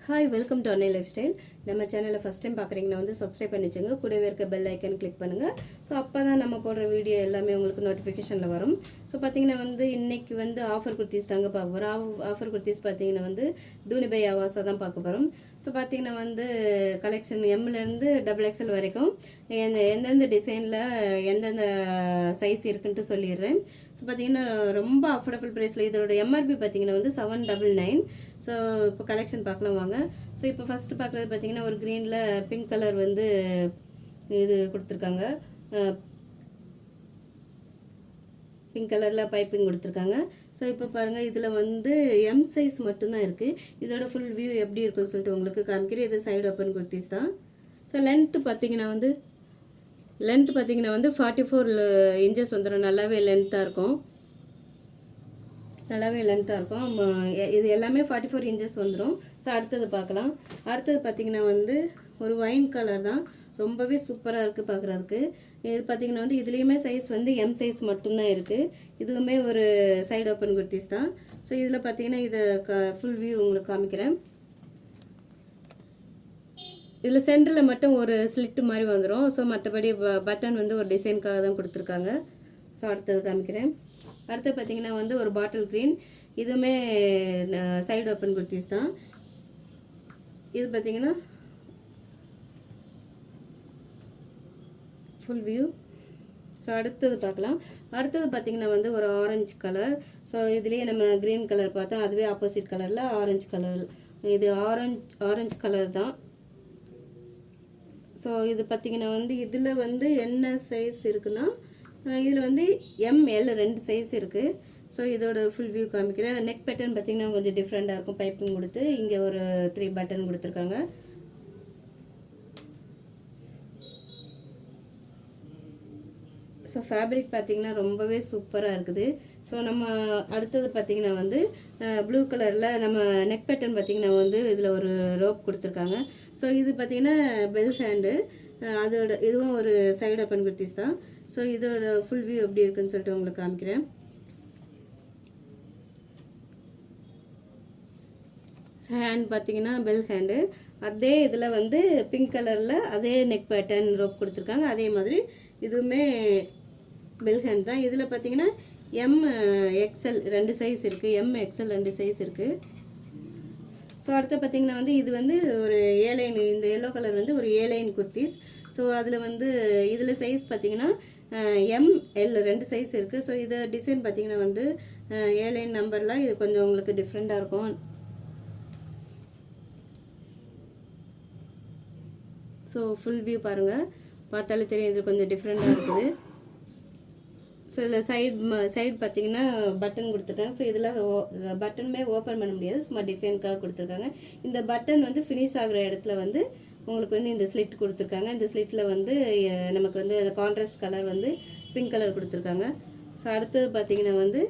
Hi, welcome to அன்னை life style. நம்ம சேனலை ஃபஸ்ட் டைம் பார்க்குறீங்கன்னா வந்து சப்ஸ்கிரைப் பண்ணி வச்சுங்க. கூடவே இருக்க பெல் ஐக்கன் கிளிக் பண்ணுங்கள். ஸோ அப்போ தான் நம்ம போடுற வீடியோ எல்லாமே உங்களுக்கு நோட்டிஃபிகேஷனில் வரும். ஸோ பார்த்தீங்கன்னா வந்து இன்றைக்கி வந்து ஆஃபர் குர்த்திஸ் தாங்க பார்க்க போகிறோம். ஆஃபர் குர்த்திஸ் பார்த்தீங்கன்னா வந்து டூனி பை ஆவாஸாக தான் பார்க்க போகிறோம். ஸோ பார்த்தீங்கன்னா வந்து கலெக்ஷன் எம்லேருந்து XXL வரைக்கும் எந்தெந்த டிசைனில் எந்தெந்த சைஸ் இருக்குன்ட்டு சொல்லிடுறேன். ஸோ பார்த்தீங்கன்னா ரொம்ப அஃபோர்டபுள் ப்ரைஸில் இதோட எம்ஆர்பி பார்த்தீங்கன்னா வந்து 799. ஸோ இப்போ கலெக்ஷன் பார்க்கலாம் வாங்க. ஸோ இப்போ ஃபஸ்ட்டு பார்க்குறது பார்த்தீங்கன்னா ஒரு க்ரீனில் பிங்க் கலர் வந்து இது கொடுத்துருக்காங்க. பிங்க் கலரில் பைப்பிங் கொடுத்துருக்காங்க. ஸோ இப்போ பாருங்கள், இதில் வந்து எம் சைஸ் மட்டும்தான் இருக்குது. இதோட ஃபுல் வியூ எப்படி இருக்குன்னு சொல்லிட்டு உங்களுக்கு காமிக்கிறேன். இது சைடு ஓப்பன் குர்த்திஸ் தான். ஸோ லென்த்து பார்த்தீங்கன்னா வந்து 44 இன்ச்சஸ் வந்துடும். நல்லாவே லென்த்தாக இருக்கும். இது எல்லாமே 44 இன்ச்சஸ் வந்துடும். ஸோ அடுத்தது பார்க்கலாம். அடுத்தது பார்த்திங்கன்னா வந்து ஒரு ஒயின் கலர் தான். ரொம்பவே சூப்பராக இருக்குது பார்க்குறதுக்கு. இது பார்த்திங்கன்னா வந்து இதுலேயுமே சைஸ் வந்து எம் சைஸ் மட்டும்தான் இருக்குது. இதுவுமே ஒரு சைடு ஓப்பன் குர்த்திஸ் தான். ஸோ இதில் பார்த்திங்கன்னா இதை ஃபுல் வியூ உங்களுக்கு காமிக்கிறேன். இதில் சென்டரில் மட்டும் ஒரு ஸ்லிட்டு மாதிரி வந்துடும். ஸோ மற்றபடி பட்டன் வந்து ஒரு டிசைனுக்காக தான் கொடுத்துருக்காங்க. ஸோ அடுத்தது காமிக்கிறேன். அடுத்து பார்த்திங்கன்னா வந்து ஒரு பாட்டில் க்ரீன். இதுவுமே சைடு ஓப்பன் குர்த்திஸ் தான். இது பார்த்திங்கன்னா ஃபுல் வியூ. ஸோ அடுத்தது பார்க்கலாம். அடுத்தது பார்த்திங்கன்னா வந்து ஒரு ஆரஞ்சு கலர். ஸோ இதுலேயே நம்ம க்ரீன் கலர் பார்த்தோம், அதுவே ஆப்போசிட் கலரில் ஆரஞ்சு கலர். இது ஆரஞ்சு கலர் தான். ஸோ இது பார்த்திங்கன்னா வந்து இதில் வந்து என்ன சைஸ் இருக்குன்னா, இதில் வந்து ML 2 சைஸ் இருக்குது. ஸோ இதோட ஃபுல் வியூ காமிக்கிறேன். நெக் பேட்டர்ன் பார்த்திங்கன்னா கொஞ்சம் டிஃப்ரெண்ட்டாக இருக்கும். பைப்பிங் கொடுத்து இங்கே ஒரு 3 பட்டன் கொடுத்துருக்காங்க. ஸோ ஃபேப்ரிக் பார்த்திங்கன்னா ரொம்பவே சூப்பராக இருக்குது. ஸோ நம்ம அடுத்தது பார்த்திங்கன்னா வந்து ப்ளூ கலரில் நம்ம நெக் பேட்டர்ன் பார்த்திங்கன்னா வந்து இதில் ஒரு ரோப் கொடுத்துருக்காங்க. ஸோ இது பார்த்திங்கன்னா பெல் ஹேண்டு. அதோட இதுவும் ஒரு சைடு ஓப்பன் குர்த்திஸ் தான். ஸோ இதோட ஃபுல் வியூ எப்படி இருக்குன்னு சொல்லிட்டு உங்களுக்கு காமிக்கிறேன். ஹேண்ட் பார்த்திங்கன்னா பெல் ஹேண்டு. அதே இதில் வந்து பிங்க் கலரில் அதே நெக் பேட்டர்ன் ரோப் கொடுத்துருக்காங்க. அதே மாதிரி இதுவுமே பெல் ஹேண்ட் தான். இதில் பார்த்திங்கன்னா MXL 2 சைஸ் இருக்குது. MXL 2 சைஸ் இருக்குது. ஸோ அடுத்து பார்த்திங்கன்னா வந்து இது வந்து ஒரு ஏலைன், இந்த எல்லோ கலர் வந்து ஒரு ஏலைன் குர்த்திஸ். ஸோ அதில் வந்து இதில் சைஸ் பார்த்திங்கன்னா ML 2 சைஸ் இருக்குது. ஸோ இது டிசைன் பார்த்திங்கன்னா வந்து ஏலைன் நம்பரில் இது கொஞ்சம் உங்களுக்கு டிஃப்ரெண்ட்டாக இருக்கும். ஸோ ஃபுல் வியூ பாருங்கள், பார்த்தாலே தெரியும் இது கொஞ்சம் டிஃப்ரெண்ட்டாக இருக்குது. ஸோ இதில் சைடு பார்த்திங்கன்னா பட்டன் கொடுத்துருக்காங்க. ஸோ இதில் பட்டனுமே ஓப்பன் பண்ண முடியாது, சும்மா டிசைனுக்காக கொடுத்துருக்காங்க. இந்த பட்டன் வந்து ஃபினிஷ் ஆகிற இடத்துல வந்து உங்களுக்கு வந்து இந்த ஸ்லிட் கொடுத்துருக்காங்க. இந்த ஸ்லிட்டில் வந்து நமக்கு வந்து கான்ட்ராஸ்ட் கலர் வந்து பிங்க் கலர் கொடுத்துருக்காங்க. ஸோ அடுத்தது பார்த்திங்கன்னா வந்து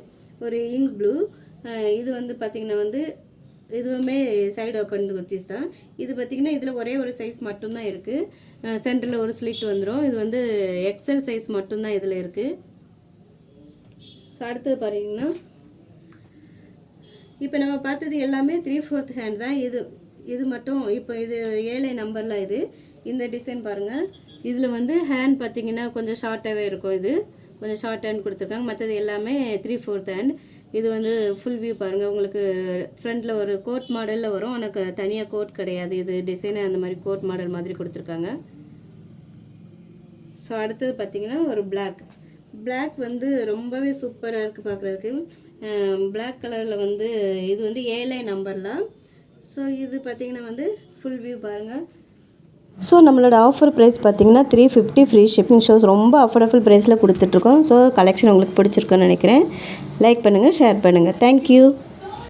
ஒரு இங்க் ப்ளூ. இது வந்து பார்த்திங்கன்னா வந்து இதுவுமே சைடு ஓப்பன் குர்த்திஸ் தான். இது பார்த்திங்கன்னா இதில் ஒரே ஒரு சைஸ் மட்டும்தான் இருக்குது. சென்டரில் ஒரு ஸ்லிட் வந்துடும். இது வந்து XL சைஸ் மட்டும்தான் இதில் இருக்குது. ஸோ அடுத்தது பார்த்தீங்கன்னா இப்போ நம்ம பார்த்தது எல்லாமே 3/4 ஹேண்ட் தான். இது மட்டும் இப்போ இது 7 நம்பரில் இது இந்த டிசைன் பாருங்கள். இதில் வந்து ஹேண்ட் பார்த்திங்கன்னா கொஞ்சம் ஷார்ட்டாகவே இருக்கும். இது கொஞ்சம் ஷார்ட் ஹேண்ட் கொடுத்துருக்காங்க. மற்றது எல்லாமே 3/4 ஹேண்ட். இது வந்து ஃபுல் வியூ பாருங்கள். உங்களுக்கு ஃப்ரண்டில் ஒரு கோட் மாடலில் வரும். எனக்கு தனியாக கோட் கிடையாது. இது டிசைனை அந்த மாதிரி கோட் மாடல் மாதிரி கொடுத்துருக்காங்க. ஸோ அடுத்தது பார்த்திங்கன்னா ஒரு பிளாக் வந்து ரொம்பவே சூப்பராக இருக்குது பார்க்குறதுக்கு. பிளாக் கலரில் வந்து இது வந்து 7 நம்பரில். ஸோ இது பார்த்திங்கன்னா வந்து ஃபுல் வியூ பாருங்கள். ஸோ நம்மளோட ஆஃபர் ப்ரைஸ் பார்த்திங்கன்னா 350 ஃப்ரீ ஷிப்பிங். ஷோஸ் ரொம்ப அஃபோர்டபுள் ப்ரைஸில் கொடுத்துட்ருக்கோம். ஸோ கலெக்ஷன் உங்களுக்கு பிடிச்சிருக்குன்னு நினைக்கிறேன். லைக் பண்ணுங்கள், ஷேர் பண்ணுங்கள். தேங்க்யூ.